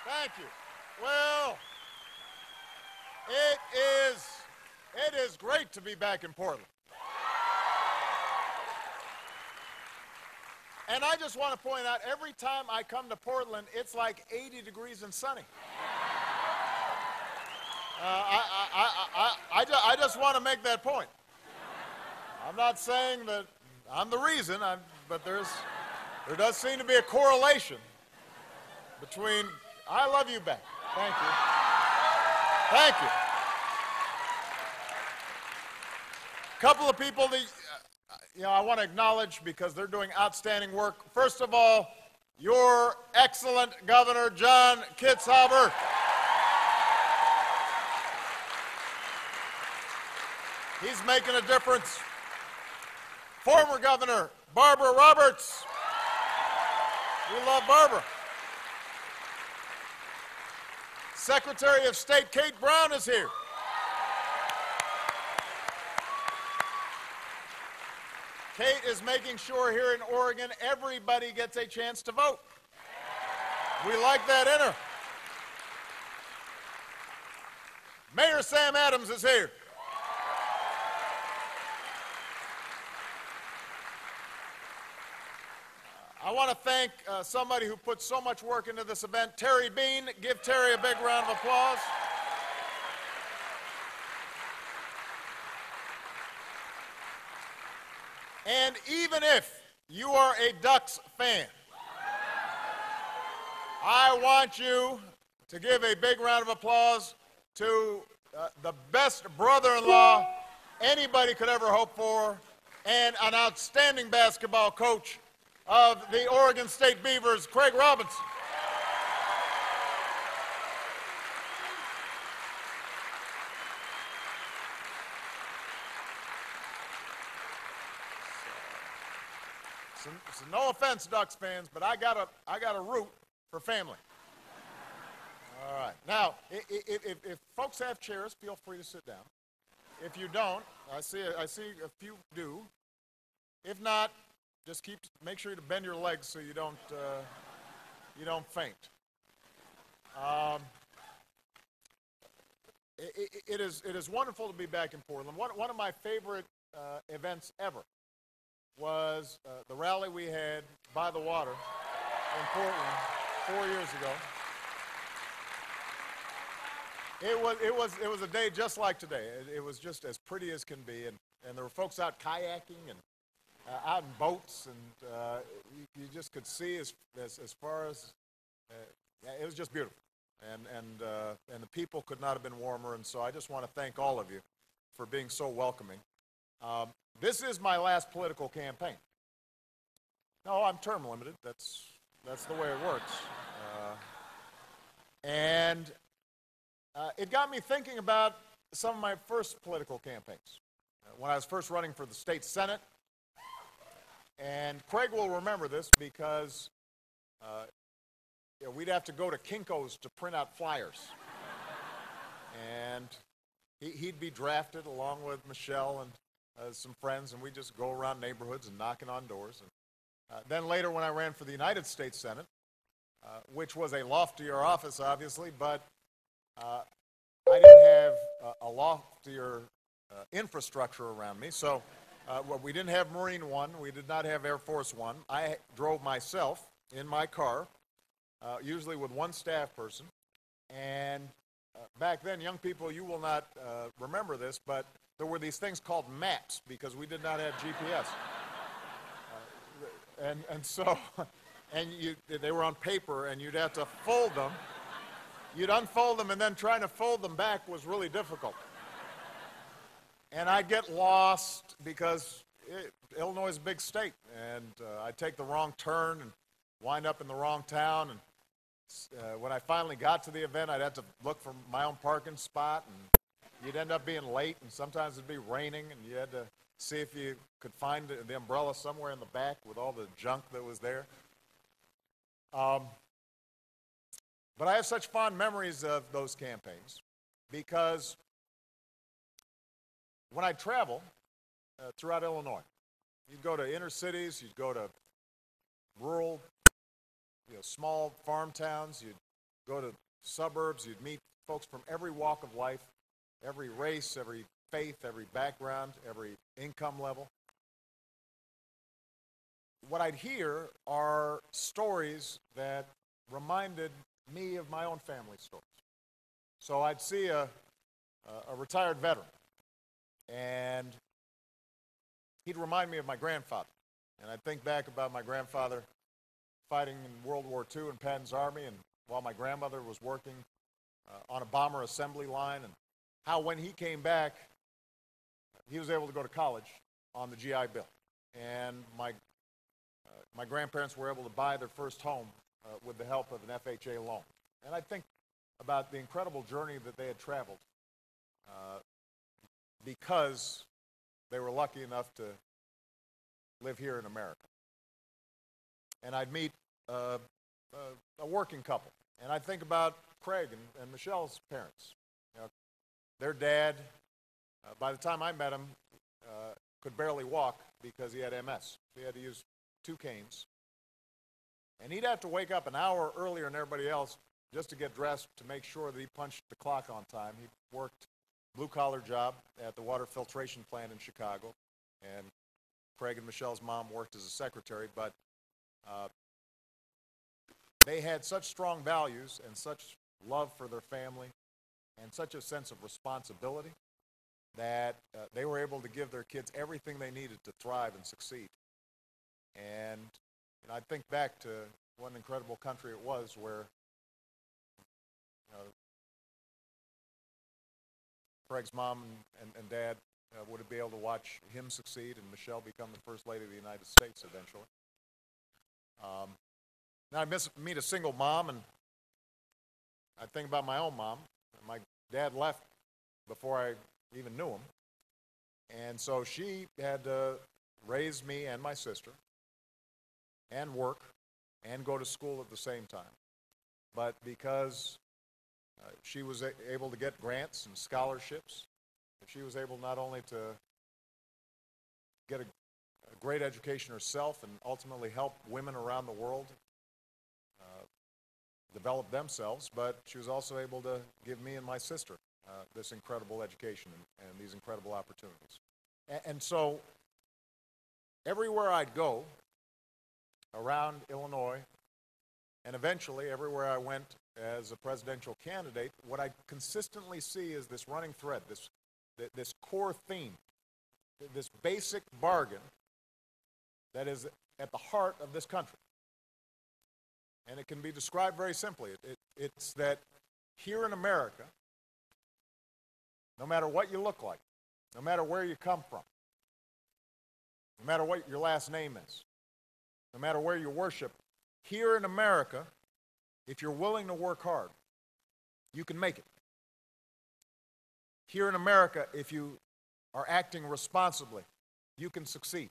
Thank you. Well, it is it is great to be back in Portland. And I just want to point out, every time I come to Portland, it's like 80 degrees and sunny. I just want to make that point. I'm not saying that I'm the reason, but there does seem to be a correlation between. I love you back. Thank you. Thank you. A couple of people that I want to acknowledge because they're doing outstanding work. First of all, your excellent Governor John Kitzhaber. He's making a difference. Former Governor Barbara Roberts. We love Barbara. Secretary of State Kate Brown is here. Kate is making sure here in Oregon everybody gets a chance to vote. We like that in her. Mayor Sam Adams is here. I want to thank somebody who put so much work into this event, Terry Bean. Give Terry a big round of applause. And even if you are a Ducks fan, I want you to give a big round of applause to the best brother-in-law anybody could ever hope for, and an outstanding basketball coach of the Oregon State Beavers, Craig Robinson. So no offense, Ducks fans, but I got a root for family. All right. Now, if folks have chairs, feel free to sit down. If you don't, I see a few do. If not, just make sure to bend your legs so you don't faint. It is wonderful to be back in Portland. One of my favorite events ever was the rally we had by the water in Portland 4 years ago. It was a day just like today. It was just as pretty as can be, and there were folks out kayaking and out in boats, and you just could see as far as it was just beautiful, and the people could not have been warmer. And so I just want to thank all of you for being so welcoming. This is my last political campaign. No, I'm term limited. That's the way it works. And it got me thinking about some of my first political campaigns. When I was first running for the state Senate, and Craig will remember this because we'd have to go to Kinko's to print out flyers. And he'd be drafted along with Michelle and some friends, and we'd just go around neighborhoods and knocking on doors. And then later when I ran for the United States Senate, which was a loftier office, obviously, but I didn't have a loftier infrastructure around me. So we didn't have Marine One. We did not have Air Force One. I drove myself in my car, usually with one staff person. And back then, young people, you will not remember this, but there were these things called maps because we did not have GPS. They were on paper, and you'd have to fold them. You'd unfold them, and then trying to fold them back was really difficult. And I'd get lost because Illinois is a big state, and I'd take the wrong turn and wind up in the wrong town. And when I finally got to the event, I'd have to look for my own parking spot, and you'd end up being late, and sometimes it'd be raining, and you had to see if you could find the umbrella somewhere in the back with all the junk that was there. But I have such fond memories of those campaigns because when I'd travel throughout Illinois, you'd go to inner cities, you'd go to rural, small farm towns, you'd go to suburbs, you'd meet folks from every walk of life, every race, every faith, every background, every income level. What I'd hear are stories that reminded me of my own family stories. So I'd see a retired veteran, and he'd remind me of my grandfather. And I'd think back about my grandfather fighting in World War II in Patton's Army, and while my grandmother was working on a bomber assembly line, and how when he came back, he was able to go to college on the GI Bill. And my grandparents were able to buy their first home with the help of an FHA loan. And I think about the incredible journey that they had traveled because they were lucky enough to live here in America. And I'd meet a working couple, and I'd think about Craig and Michelle's parents. You know, their dad, by the time I met him, could barely walk because he had MS. He had to use 2 canes. And he'd have to wake up an hour earlier than everybody else just to get dressed to make sure that he punched the clock on time. He worked blue-collar job at the water filtration plant in Chicago, and Craig and Michelle's mom worked as a secretary, but they had such strong values and such love for their family and such a sense of responsibility that they were able to give their kids everything they needed to thrive and succeed. And I think back to what an incredible country it was where Craig's mom and dad would be able to watch him succeed and Michelle become the First Lady of the United States eventually. Now I meet a single mom, and I think about my own mom. My dad left before I even knew him, and so she had to raise me and my sister and work and go to school at the same time. But because she was able to get grants and scholarships, she was able not only to get a great education herself and ultimately help women around the world develop themselves, but she was also able to give me and my sister this incredible education and these incredible opportunities. And so everywhere I'd go around Illinois, and eventually everywhere I went as a presidential candidate, what I consistently see is this running thread, this core theme, this basic bargain that is at the heart of this country. And it can be described very simply. It's that here in America, no matter what you look like, no matter where you come from, no matter what your last name is, no matter where you worship, here in America, if you're willing to work hard, you can make it. Here in America, if you are acting responsibly, you can succeed.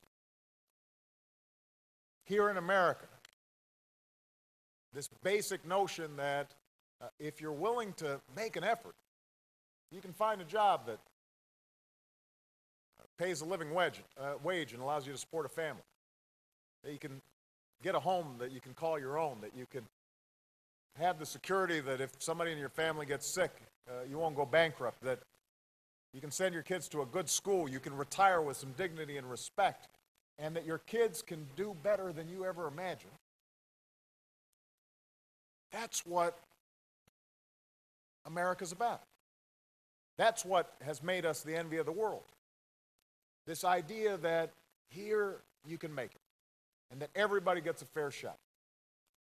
Here in America, this basic notion that if you're willing to make an effort, you can find a job that pays a living wage and allows you to support a family. That you can get a home that you can call your own, that you can have the security that if somebody in your family gets sick, you won't go bankrupt, that you can send your kids to a good school, you can retire with some dignity and respect, and that your kids can do better than you ever imagined. That's what America's about. That's what has made us the envy of the world. This idea that here you can make it, and that everybody gets a fair shot,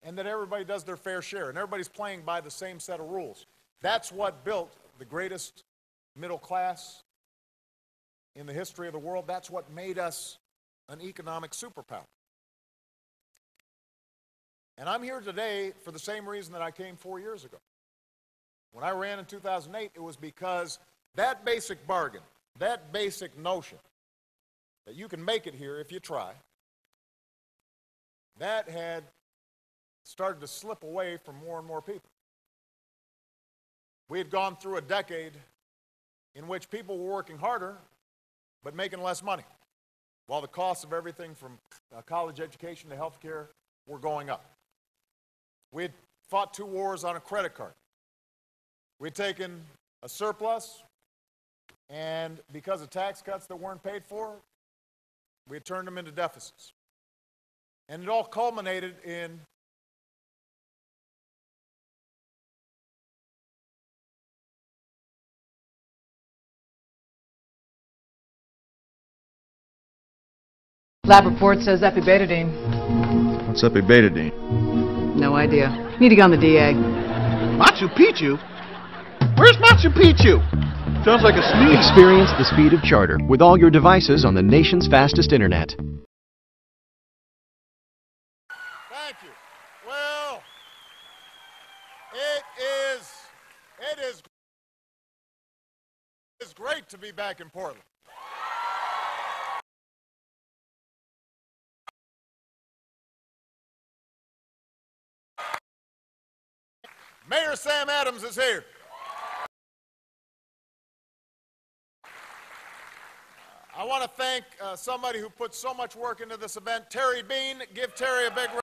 and that everybody does their fair share, and everybody's playing by the same set of rules. That's what built the greatest middle class in the history of the world. That's what made us an economic superpower. And I'm here today for the same reason that I came 4 years ago. When I ran in 2008, it was because that basic bargain, that basic notion that you can make it here if you try, that had started to slip away from more and more people. We had gone through a decade in which people were working harder but making less money, while the costs of everything from college education to health care were going up. We had fought 2 wars on a credit card. We'd taken a surplus, and because of tax cuts that weren't paid for, we had turned them into deficits. And it all culminated in Lab report says epibetadine. What's epibetadine? No idea. Need to go on the DA. Machu Picchu? Where's Machu Picchu? Sounds like a sneeze. Experience the speed of Charter with all your devices on the nation's fastest internet. Thank you. Well, it is great to be back in Portland. Mayor Sam Adams is here. I want to thank somebody who put so much work into this event, Terry Bean. Give Terry a big round.